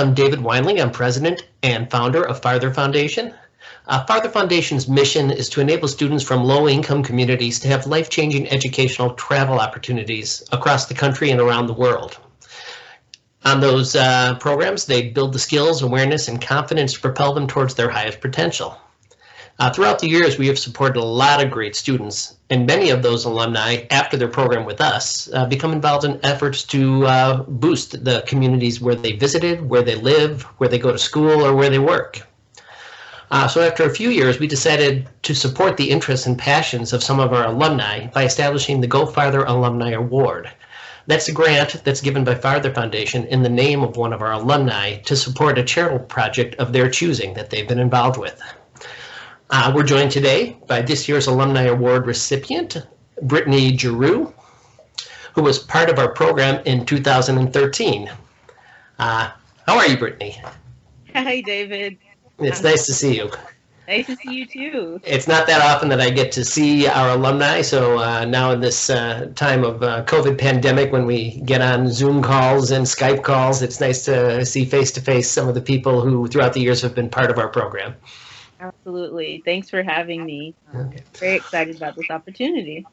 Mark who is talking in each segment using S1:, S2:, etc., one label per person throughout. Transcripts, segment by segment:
S1: I'm David Weinling. I'm president and founder of Farther Foundation. Farther Foundation's mission is to enable students from low-income communities to have life-changing educational travel opportunities across the country and around the world. On those programs, they build the skills, awareness, and confidence to propel them towards their highest potential. Throughout the years, we have supported a lot of great students, and many of those alumni, after their program with us, become involved in efforts to boost the communities where they visited, where they live, where they go to school, or where they work. So after a few years, we decided to support the interests and passions of some of our alumni by establishing the Go Farther Alumni Award. That's a grant that's given by Farther Foundation in the name of one of our alumni to support a charitable project of their choosing that they've been involved with. We're joined today by this year's Alumni Award recipient, Brittanie Giroux, who was part of our program in 2013. How are you, Brittanie?
S2: Hi, David.
S1: It's nice to see you.
S2: Nice to see you, too.
S1: It's not that often that I get to see our alumni, so now in this time of COVID pandemic, when we get on Zoom calls and Skype calls, it's nice to see face-to-face some of the people who throughout the years have been part of our program.
S2: Absolutely. Thanks for having me. Okay. Very excited about this opportunity.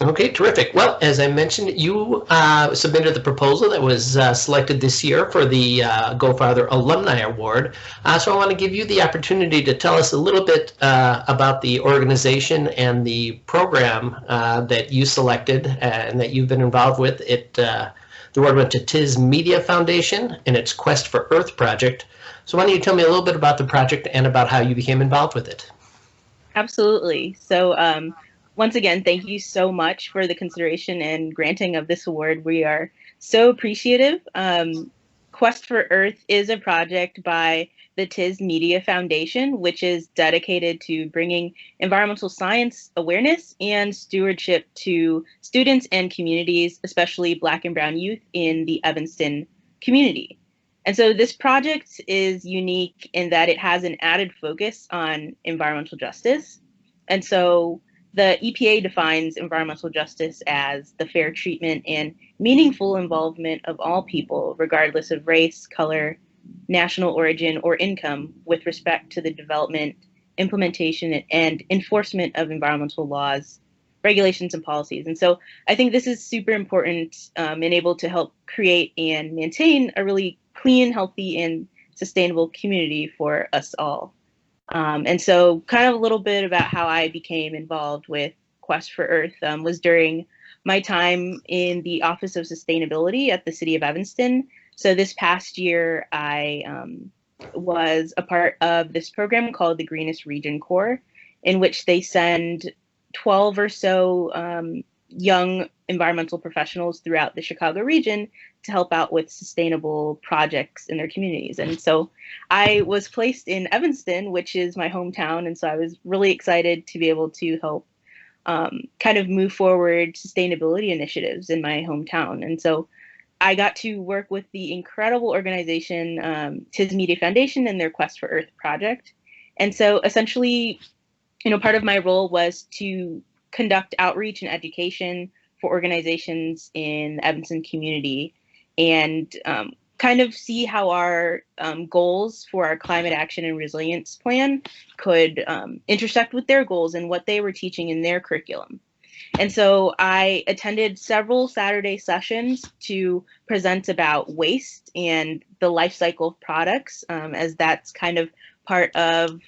S1: Okay, terrific. Well, as I mentioned, you submitted the proposal that was selected this year for the Go Farther Alumni Award. So I want to give you the opportunity to tell us a little bit about the organization and the program that you selected and that you've been involved with. The award went to TIS Media Foundation and its Quest for Earth project. So why don't you tell me a little bit about the project and about how you became involved with it?
S2: Absolutely. So once again, thank you so much for the consideration and granting of this award. We are so appreciative. Quest for Earth is a project by the TIS Media Foundation, which is dedicated to bringing environmental science awareness and stewardship to students and communities, especially Black and Brown youth in the Evanston community. And so this project is unique in that it has an added focus on environmental justice. And so the EPA defines environmental justice as the fair treatment and meaningful involvement of all people, regardless of race, color, national origin, or income, with respect to the development, implementation, and enforcement of environmental laws, regulations, and policies. And so I think this is super important and able to help create and maintain a really clean, healthy, and sustainable community for us all. And so kind of a little bit about how I became involved with Quest for Earth was during my time in the Office of Sustainability at the City of Evanston. So this past year, I was a part of this program called the Greenest Region Corps, in which they send 12 or so young environmental professionals throughout the Chicago region to help out with sustainable projects in their communities. And so I was placed in Evanston, which is my hometown. And so I was really excited to be able to help kind of move forward sustainability initiatives in my hometown. And so I got to work with the incredible organization, TIS Media Foundation, and their Quest for Earth project. And so essentially, part of my role was to conduct outreach and education for organizations in the Evanston community and kind of see how our goals for our climate action and resilience plan could intersect with their goals and what they were teaching in their curriculum. And so I attended several Saturday sessions to present about waste and the life cycle of products, as that's kind of part of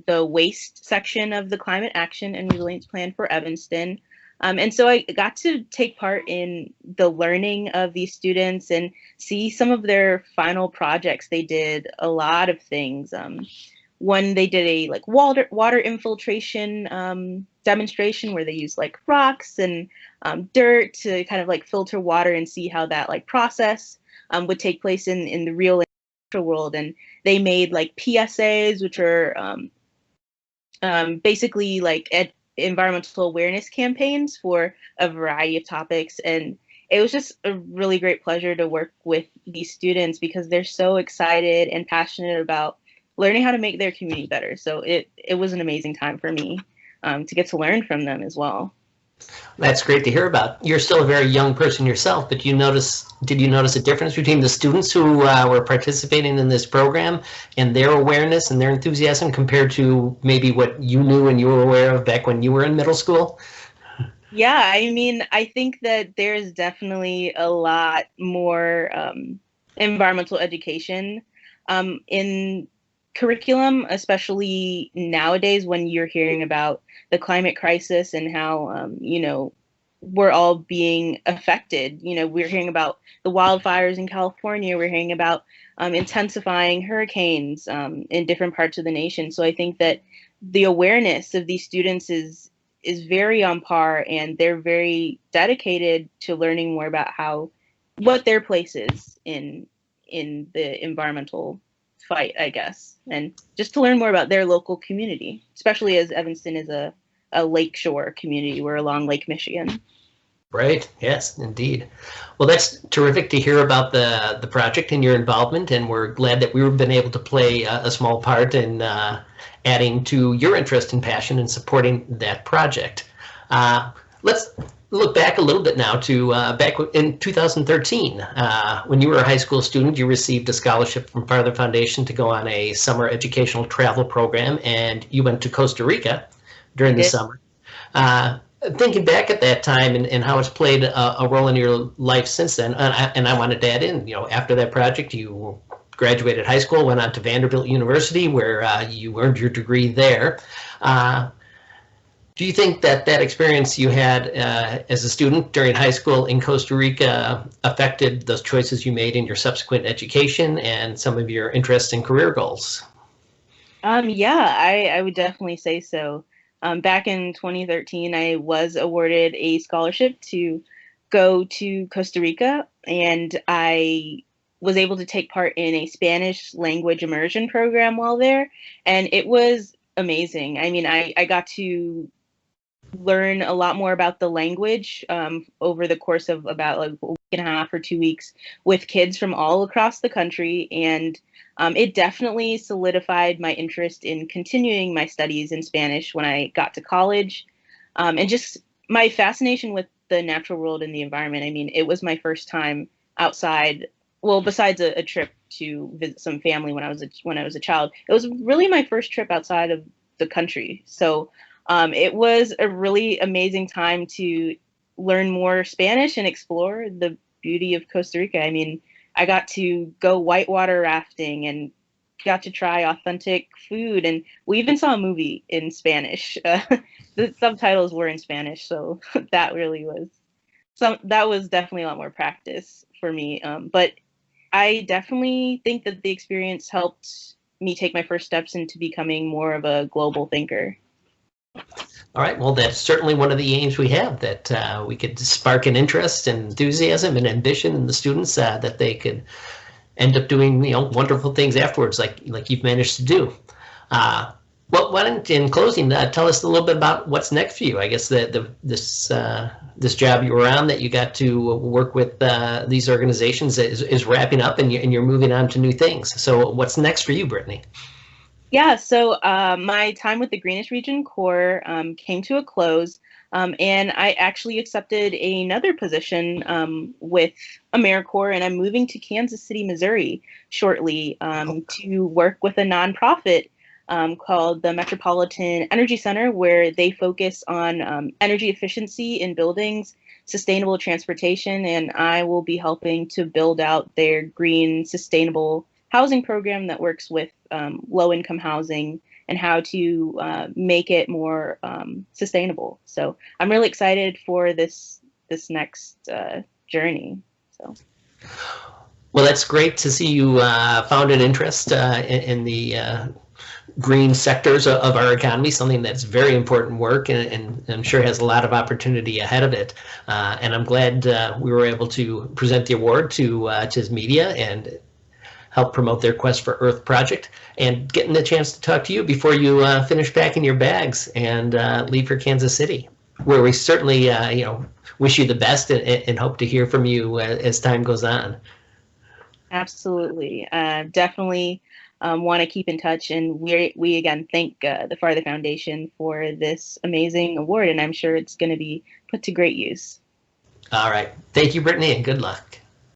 S2: the waste section of the climate action and resilience plan for Evanston. And so I got to take part in the learning of these students and see some of their final projects. They did a lot of things. One, they did a water infiltration demonstration where they used rocks and dirt to kind of filter water and see how that process would take place in the real world. And they made PSAs, which are basically environmental awareness campaigns for a variety of topics. And it was just a really great pleasure to work with these students because they're so excited and passionate about learning how to make their community better. So it was an amazing time for me to get to learn from them as well.
S1: That's great to hear about. You're still a very young person yourself, but did you notice a difference between the students who were participating in this program and their awareness and their enthusiasm compared to maybe what you knew and you were aware of back when you were in middle school?
S2: Yeah, I mean, I think that there's definitely a lot more environmental education in curriculum, especially nowadays when you're hearing about the climate crisis and how, we're all being affected. We're hearing about the wildfires in California, we're hearing about intensifying hurricanes in different parts of the nation. So I think that the awareness of these students is very on par, and they're very dedicated to learning more about what their place is in the environmental fight, I guess, and just to learn more about their local community, especially as Evanston is a lakeshore community. We're along Lake Michigan.
S1: Right. Yes, indeed. Well, that's terrific to hear about the project and your involvement, and we're glad that we've been able to play a small part in adding to your interest and passion in supporting that project. Let's look back a little bit now to back in 2013. When you were a high school student, you received a scholarship from Farther Foundation to go on a summer educational travel program, and you went to Costa Rica during the summer. Thinking back at that time and how it's played a role in your life since then, and I wanted to add in, after that project, you graduated high school, went on to Vanderbilt University, where you earned your degree there. Do you think that experience you had as a student during high school in Costa Rica affected those choices you made in your subsequent education and some of your interests and career goals?
S2: Yeah, I would definitely say so. Back in 2013, I was awarded a scholarship to go to Costa Rica, and I was able to take part in a Spanish language immersion program while there, and it was amazing. I mean, I got to learn a lot more about the language over the course of about like a week and a half or 2 weeks with kids from all across the country, and it definitely solidified my interest in continuing my studies in Spanish when I got to college, and just my fascination with the natural world and the environment. I mean, it was my first time outside. Well, besides a trip to visit some family when I was a child, it was really my first trip outside of the country. So it was a really amazing time to learn more Spanish and explore the beauty of Costa Rica. I mean, I got to go whitewater rafting and got to try authentic food, and we even saw a movie in Spanish. The subtitles were in Spanish, so that was definitely a lot more practice for me. But I definitely think that the experience helped me take my first steps into becoming more of a global thinker.
S1: All right, well, that's certainly one of the aims we have, that we could spark an interest and enthusiasm and ambition in the students, that they could end up doing wonderful things afterwards, like you've managed to do. Well, why don't, in closing, tell us a little bit about what's next for you? I guess this job you were on, that you got to work with these organizations, is wrapping up, and you're moving on to new things. So what's next for you, Brittanie?
S2: Yeah, so my time with the Greenish Region Corps came to a close, and I actually accepted another position with AmeriCorps, and I'm moving to Kansas City, Missouri shortly to work with a nonprofit called the Metropolitan Energy Center, where they focus on energy efficiency in buildings, sustainable transportation, and I will be helping to build out their green, sustainable housing program that works with low-income housing and how to make it more sustainable. So I'm really excited for this next journey. So.
S1: Well, that's great to see you found an interest in the green sectors of our economy, something that's very important work, and I'm sure has a lot of opportunity ahead of it. And I'm glad we were able to present the award to Chiz Media and help promote their Quest for Earth project, and getting the chance to talk to you before you finish packing your bags and leave for Kansas City, where we certainly wish you the best and hope to hear from you as time goes on.
S2: Absolutely. Definitely want to keep in touch, and we again thank the Farther Foundation for this amazing award, and I'm sure it's going to be put to great use.
S1: All right. Thank you, Brittanie, and good luck.